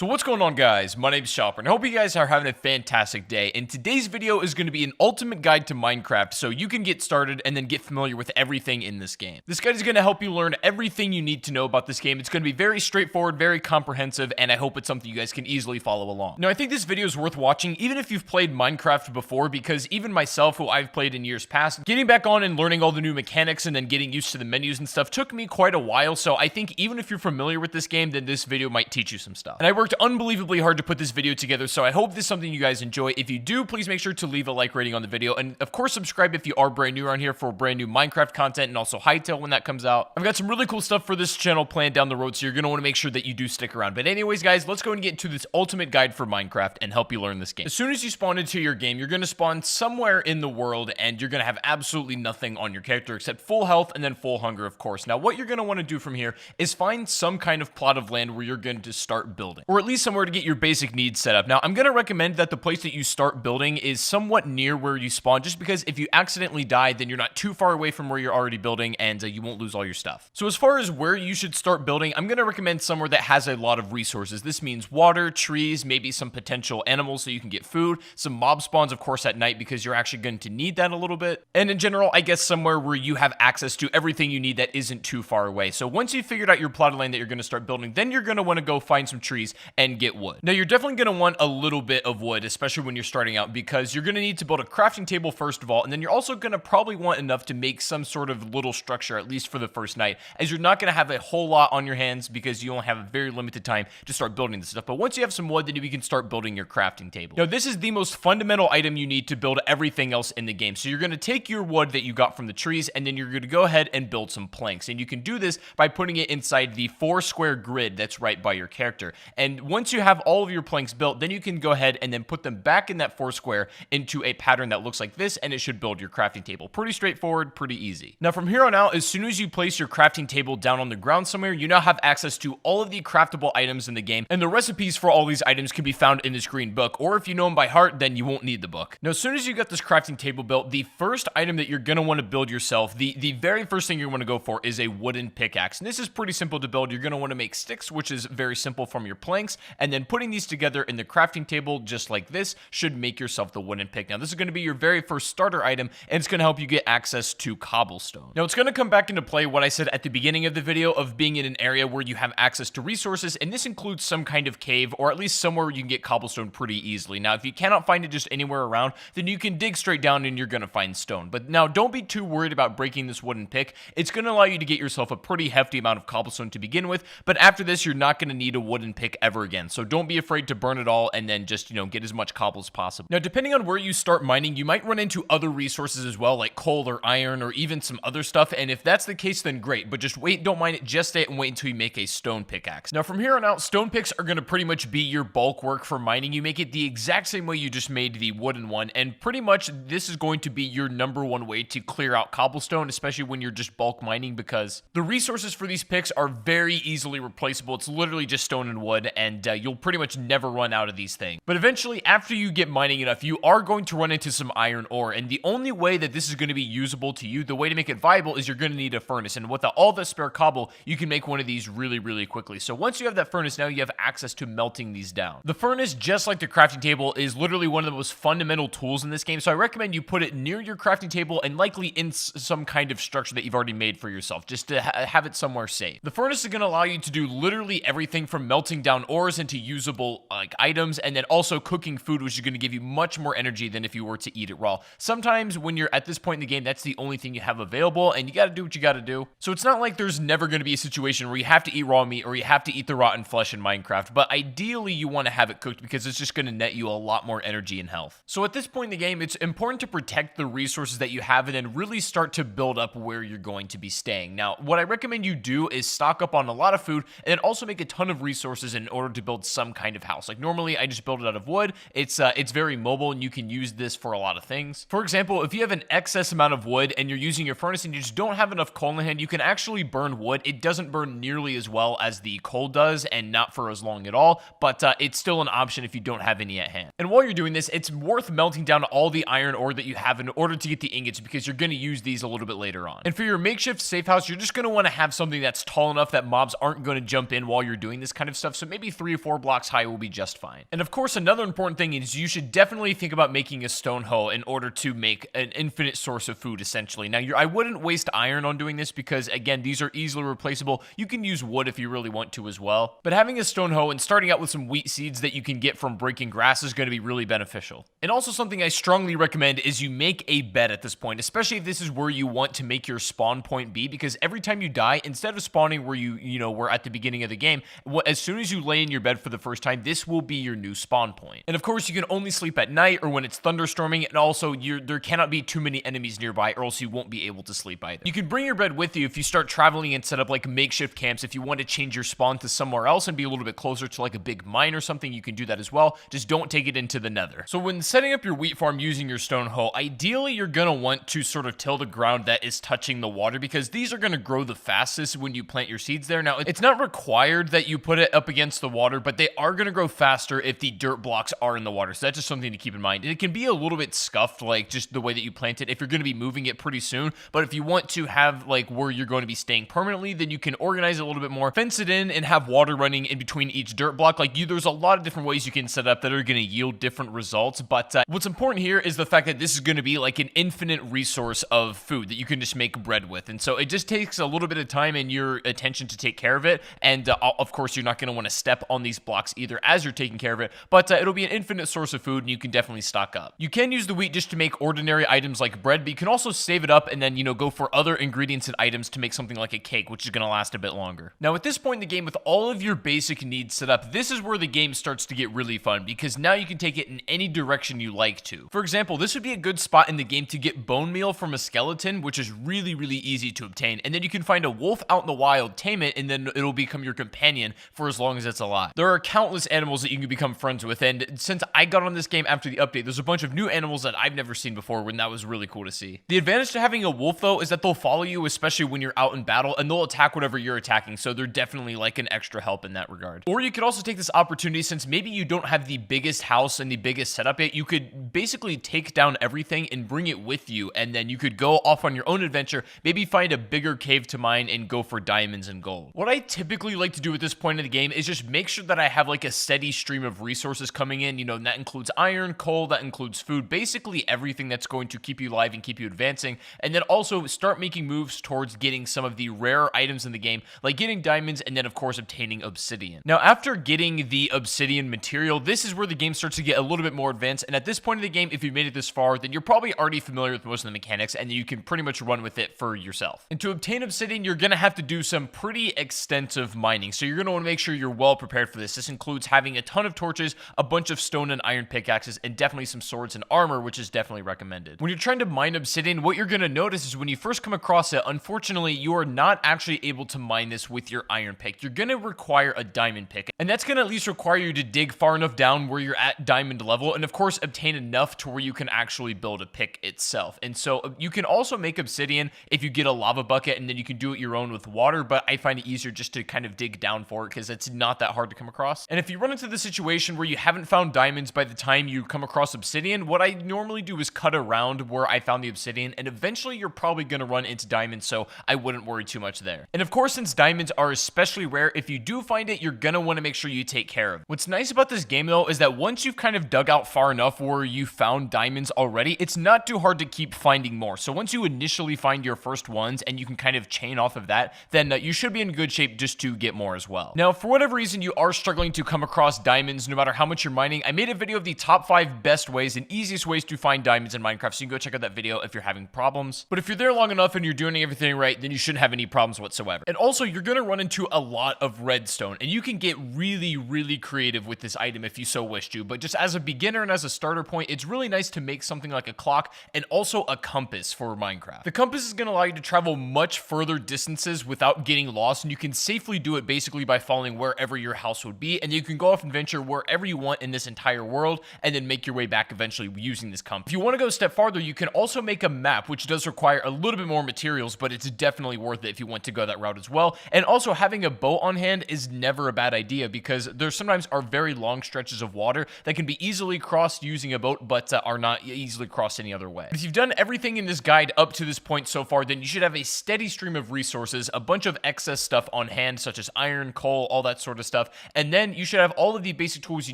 So what's going on, guys? My name's Chopper, and I hope you guys are having a fantastic day. And today's video is going to be an ultimate guide to Minecraft so you can get started and then get familiar with everything in this game. This guide is going to help you learn everything you need to know about this game. It's going to be very straightforward, very comprehensive, and I hope it's something you guys can easily follow along. Now, I think this video is worth watching even if you've played Minecraft before, because even myself, who I've played in years past, getting back on and learning all the new mechanics and then getting used to the menus and stuff took me quite a while. So I think even if you're familiar with this game, then this video might teach you some stuff. And I worked unbelievably hard to put this video together, so I hope this is something you guys enjoy. If you do, please make sure to leave a like rating on the video, and of course subscribe if you are brand new around here for brand new Minecraft content, and also Hytale when that comes out. I've got some really cool stuff for this channel planned down the road, so you're going to want to make sure that you do stick around. But anyways, guys, let's go and get into this ultimate guide for Minecraft and help you learn this game. As soon as you spawn into your game, you're going to spawn somewhere in the world, and you're going to have absolutely nothing on your character except full health and then full hunger, of course. Now, what you're going to want to do from here is find some kind of plot of land where you're going to start building, or at least somewhere to get your basic needs set up. Now, I'm going to recommend that the place that you start building is somewhat near where you spawn, just because if you accidentally die, then you're not too far away from where you're already building, and you won't lose all your stuff. So as far as where you should start building, I'm going to recommend somewhere that has a lot of resources. This means water, trees, maybe some potential animals so you can get food, some mob spawns, of course, at night, because you're actually going to need that a little bit. And in general, I guess somewhere where you have access to everything you need that isn't too far away. So once you've figured out your plot of land that you're going to start building, then you're going to want to go find some trees and get wood. Now, you're definitely going to want a little bit of wood, especially when you're starting out, because you're going to need to build a crafting table first of all, and then you're also going to probably want enough to make some sort of little structure, at least for the first night, as you're not going to have a whole lot on your hands because you only have a very limited time to start building this stuff. But once you have some wood, then you can start building your crafting table. Now, this is the most fundamental item you need to build everything else in the game. So you're going to take your wood that you got from the trees, and then you're going to go ahead and build some planks. And you can do this by putting it inside the 4-square grid that's right by your character. And once you have all of your planks built, then you can go ahead and then put them back in that 4-square into a pattern that looks like this, and it should build your crafting table. Pretty straightforward, pretty easy. Now, from here on out, as soon as you place your crafting table down on the ground somewhere, you now have access to all of the craftable items in the game, and the recipes for all these items can be found in this green book, or if you know them by heart, then you won't need the book. Now, as soon as you got this crafting table built, the first item that you're going to want to build yourself, the very first thing you want to go for is a wooden pickaxe. And this is pretty simple to build. You're going to want to make sticks, which is very simple, from your planks, and then putting these together in the crafting table just like this should make yourself the wooden pick. Now, this is going to be your very first starter item, and it's going to help you get access to cobblestone. Now, it's going to come back into play what I said at the beginning of the video of being in an area where you have access to resources, and this includes some kind of cave, or at least somewhere where you can get cobblestone pretty easily. Now, if you cannot find it just anywhere around, then you can dig straight down and you're going to find stone. But now, don't be too worried about breaking this wooden pick. It's going to allow you to get yourself a pretty hefty amount of cobblestone to begin with, but after this, you're not going to need a wooden pick ever again. So don't be afraid to burn it all and then just, get as much cobble as possible. Now, depending on where you start mining, you might run into other resources as well, like coal or iron or even some other stuff, and if that's the case, then great, but just wait, don't mine it just yet, and wait until you make a stone pickaxe. Now, from here on out, stone picks are going to pretty much be your bulk work for mining. You make it the exact same way you just made the wooden one, and pretty much this is going to be your #1 way to clear out cobblestone, especially when you're just bulk mining, because the resources for these picks are very easily replaceable. It's literally just stone and wood, and you'll pretty much never run out of these things. But eventually, after you get mining enough, you are going to run into some iron ore, and the only way that this is going to be usable to you, the way to make it viable, is you're going to need a furnace. And with all the spare cobble, you can make one of these really, really quickly. So once you have that furnace, now you have access to melting these down. The furnace, just like the crafting table, is literally one of the most fundamental tools in this game, so I recommend you put it near your crafting table and likely in some kind of structure that you've already made for yourself, just to have it somewhere safe. The furnace is going to allow you to do literally everything from melting down ores into usable items, and then also cooking food, which is going to give you much more energy than if you were to eat it raw. Sometimes when you're at this point in the game, that's the only thing you have available, and you got to do what you got to do. So it's not like there's never going to be a situation where you have to eat raw meat or you have to eat the rotten flesh in Minecraft, but ideally you want to have it cooked because it's just going to net you a lot more energy and health. So at this point in the game, it's important to protect the resources that you have and then really start to build up where you're going to be staying. Now, what I recommend you do is stock up on a lot of food and then also make a ton of resources in order to build some kind of house. Like normally I just build it out of wood. It's very mobile and you can use this for a lot of things. For example, if you have an excess amount of wood and you're using your furnace and you just don't have enough coal in hand, you can actually burn wood. It doesn't burn nearly as well as the coal does and not for as long at all, but it's still an option if you don't have any at hand. And while you're doing this, it's worth melting down all the iron ore that you have in order to get the ingots because you're going to use these a little bit later on. And for your makeshift safe house, you're just going to want to have something that's tall enough that mobs aren't going to jump in while you're doing this kind of stuff. So maybe maybe 3 or 4 blocks high will be just fine. And of course, another important thing is you should definitely think about making a stone hoe in order to make an infinite source of food, essentially. Now, I wouldn't waste iron on doing this because, again, these are easily replaceable. You can use wood if you really want to as well. But having a stone hoe and starting out with some wheat seeds that you can get from breaking grass is going to be really beneficial. And also something I strongly recommend is you make a bed at this point, especially if this is where you want to make your spawn point be, because every time you die, instead of spawning where you were at the beginning of the game, as soon as you lay in your bed for the first time, this will be your new spawn point. And of course, you can only sleep at night or when it's thunderstorming, and also there cannot be too many enemies nearby or else you won't be able to sleep either. You can bring your bed with you if you start traveling and set up like makeshift camps. If you want to change your spawn to somewhere else and be a little bit closer to like a big mine or something, you can do that as well. Just don't take it into the nether. So when setting up your wheat farm using your stone hoe, ideally you're going to want to sort of till the ground that is touching the water, because these are going to grow the fastest when you plant your seeds there. Now, it's not required that you put it up against the water, but they are going to grow faster if the dirt blocks are in the water. So that's just something to keep in mind. It can be a little bit scuffed, like just the way that you plant it, if you're going to be moving it pretty soon. But if you want to have like where you're going to be staying permanently, then you can organize it a little bit more, fence it in, and have water running in between each dirt block. There's a lot of different ways you can set up that are going to yield different results. But what's important here is the fact that this is going to be like an infinite resource of food that you can just make bread with. And so it just takes a little bit of time and your attention to take care of it. And of course, you're not going to want to step on these blocks either as you're taking care of it, but it'll be an infinite source of food and you can definitely stock up. You can use the wheat just to make ordinary items like bread, but you can also save it up and then, go for other ingredients and items to make something like a cake, which is going to last a bit longer. Now, at this point in the game, with all of your basic needs set up, this is where the game starts to get really fun, because now you can take it in any direction you like to. For example, this would be a good spot in the game to get bone meal from a skeleton, which is really, really easy to obtain. And then you can find a wolf out in the wild, tame it, and then it'll become your companion for as long as it's alive. There are countless animals that you can become friends with, and since I got on this game after the update, there's a bunch of new animals that I've never seen before, and that was really cool to see. The advantage to having a wolf, though, is that they'll follow you, especially when you're out in battle, and they'll attack whatever you're attacking, so they're definitely like an extra help in that regard. Or you could also take this opportunity, since maybe you don't have the biggest house and the biggest setup yet, you could basically take down everything and bring it with you, and then you could go off on your own adventure, maybe find a bigger cave to mine and go for diamonds and gold. What I typically like to do at this point in the game is just make sure that I have like a steady stream of resources coming in, and that includes iron, coal, that includes food, basically everything that's going to keep you alive and keep you advancing, and then also start making moves towards getting some of the rarer items in the game, like getting diamonds, and then of course obtaining obsidian. Now, after getting the obsidian material, this is where the game starts to get a little bit more advanced, and at this point in the game, if you've made it this far, then you're probably already familiar with most of the mechanics, and you can pretty much run with it for yourself. And to obtain obsidian, you're going to have to do some pretty extensive mining, so you're going to want to make sure you're well prepared for this. This includes having a ton of torches, a bunch of stone and iron pickaxes, and definitely some swords and armor, which is definitely recommended. When you're trying to mine obsidian, what you're going to notice is when you first come across it, unfortunately, you are not actually able to mine this with your iron pick. You're going to require a diamond pick, and that's going to at least require you to dig far enough down where you're at diamond level, and of course, obtain enough to where you can actually build a pick itself. And so you can also make obsidian if you get a lava bucket, and then you can do it your own with water, but I find it easier just to kind of dig down for it because it's not that hard to come across. And if you run into the situation where you haven't found diamonds by the time you come across obsidian, what I normally do is cut around where I found the obsidian, and eventually you're probably going to run into diamonds, so I wouldn't worry too much there. And of course, since diamonds are especially rare, if you do find it, you're going to want to make sure you take care of it. What's nice about this game, though, is that once you've kind of dug out far enough where you found diamonds already, it's not too hard to keep finding more. So once you initially find your first ones and you can kind of chain off of that, then you should be in good shape just to get more as well. Now, for whatever reason you are struggling to come across diamonds, no matter how much you're mining, I made a video of the top 5 best ways and easiest ways to find diamonds in Minecraft, so you can go check out that video if you're having problems. But if you're there long enough and you're doing everything right, then you shouldn't have any problems whatsoever. And also, you're going to run into a lot of redstone, and you can get really, really creative with this item if you so wish to. But just as a beginner and as a starter point, it's really nice to make something like a clock and also a compass for Minecraft. The compass is going to allow you to travel much further distances without getting lost, and you can safely do it basically by following wherever your house would be, and you can go off and venture wherever you want in this entire world and then make your way back eventually using this compass. If you want to go a step farther, you can also make a map, which does require a little bit more materials, but it's definitely worth it if you want to go that route as well. And also, having a boat on hand is never a bad idea, because there sometimes are very long stretches of water that can be easily crossed using a boat, but are not easily crossed any other way. If you've done everything in this guide up to this point so far, then you should have a steady stream of resources, a bunch of excess stuff on hand, such as iron, coal, all that sort of stuff. stuff. And then you should have all of the basic tools you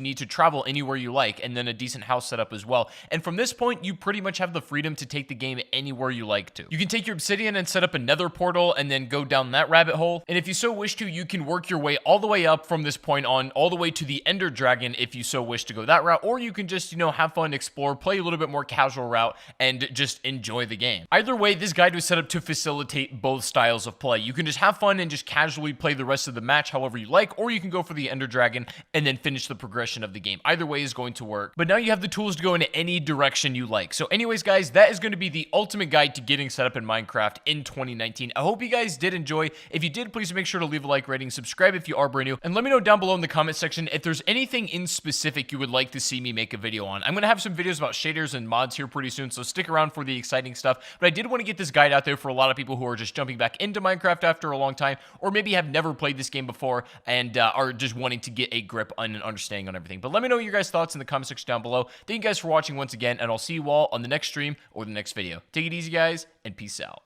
need to travel anywhere you like, and then a decent house setup as well. And from this point, you pretty much have the freedom to take the game anywhere you like to. You can take your obsidian and set up a nether portal and then go down that rabbit hole. And if you so wish to, you can work your way all the way up from this point on, all the way to the Ender Dragon if you so wish to go that route, or you can just, have fun, explore, play a little bit more casual route, and just enjoy the game. Either way, this guide was set up to facilitate both styles of play. You can just have fun and just casually play the rest of the match however you like, or you can go for the Ender Dragon and then finish the progression of the game. Either way is going to work, but now you have the tools to go in any direction you like. So anyways, guys, that is going to be the ultimate guide to getting set up in Minecraft in 2019. I hope you guys did enjoy. If you did, please make sure to leave a like, rating, subscribe if you are brand new, and let me know down below in the comment section if there's anything in specific you would like to see me make a video on. I'm going to have some videos about shaders and mods here pretty soon, so stick around for the exciting stuff. But I did want to get this guide out there for a lot of people who are just jumping back into Minecraft after a long time, or maybe have never played this game before and are just wanting to get a grip on and understanding on everything. But let me know your guys' thoughts in the comment section down below. Thank you guys for watching once again, and I'll see you all on the next stream or the next video. Take it easy, guys, and peace out.